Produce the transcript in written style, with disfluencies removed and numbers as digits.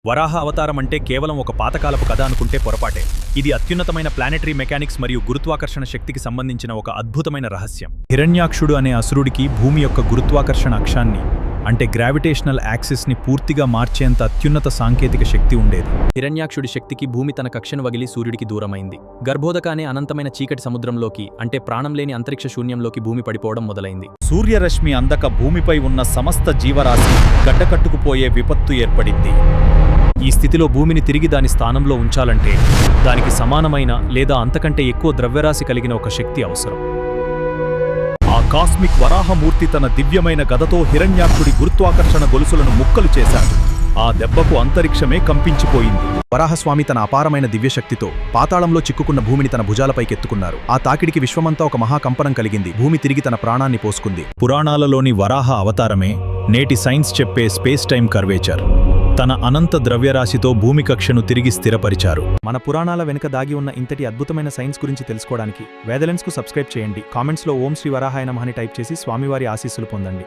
వరాహ అవతారం అంటే కేవలం ఒక పాతకాలపు కథ అనుకుంటే పొరపాటే. ఇది అత్యున్నతమైన ప్లానెటరీ మెకానిక్స్ మరియు గురుత్వాకర్షణ శక్తికి సంబంధించిన ఒక అద్భుతమైన రహస్యం. హిరణ్యాక్షుడు అనే అసురుడికి భూమి యొక్క గురుత్వాకర్షణ అక్షాన్ని అంటే గ్రావిటేషనల్ యాక్సిస్ని పూర్తిగా మార్చేంత అత్యున్నత సాంకేతిక శక్తి ఉండేది. హిరణ్యాక్షుడి శక్తికి భూమి తన కక్షను వగిలి సూర్యుడికి దూరమైంది. గర్భోదక అనే అనంతమైన చీకటి సముద్రంలోకి అంటే ప్రాణం లేని అంతరిక్ష శూన్యంలోకి భూమి పడిపోవడం మొదలైంది. సూర్యరశ్మి అందక భూమిపై ఉన్న సమస్త జీవరాశి గడ్డకట్టుకుపోయే విపత్తు ఏర్పడింది. ఈ స్థితిలో భూమిని తిరిగి దాని స్థానంలో ఉంచాలంటే దానికి సమానమైన లేదా అంతకంటే ఎక్కువ ద్రవ్యరాశి కలిగిన ఒక శక్తి అవసరం. ఆ కాస్మిక్ వరాహమూర్తి తన దివ్యమైన గదతో హిరణ్యాక్షుడి గురుత్వాకర్షణ గొలుసులను ముక్కలు చేశాడు. ఆ దెబ్బకు అంతరిక్షమే కంపించిపోయింది. వరాహస్వామి తన అపారమైన దివ్యశక్తితో పాతాళంలో చిక్కుకున్న భూమిని తన భుజాలపైకెత్తుకున్నారు. ఆ తాకిడికి విశ్వమంతా ఒక మహాకంపనం కలిగింది. భూమి తిరిగి తన ప్రాణాన్ని పోసుకుంది. పురాణాలలోని వరాహ అవతారమే నేటి సైన్స్ చెప్పే స్పేస్ టైం కర్వేచర్. తన అనంత ద్రవ్యరాశితో భూమి కక్షను తిరిగి స్థిరపరిచారు. మన పురాణాల వెనుక దాగి ఉన్న ఇంతటి అద్భుతమైన సైన్స్ గురించి తెలుసుకోవడానికి వేదలెన్స్కు సబ్స్క్రైబ్ చేయండి. కామెంట్స్లో ఓం శ్రీ వరాహాయ నమః అని టైప్ చేసి స్వామివారి ఆశీస్సులు పొందండి.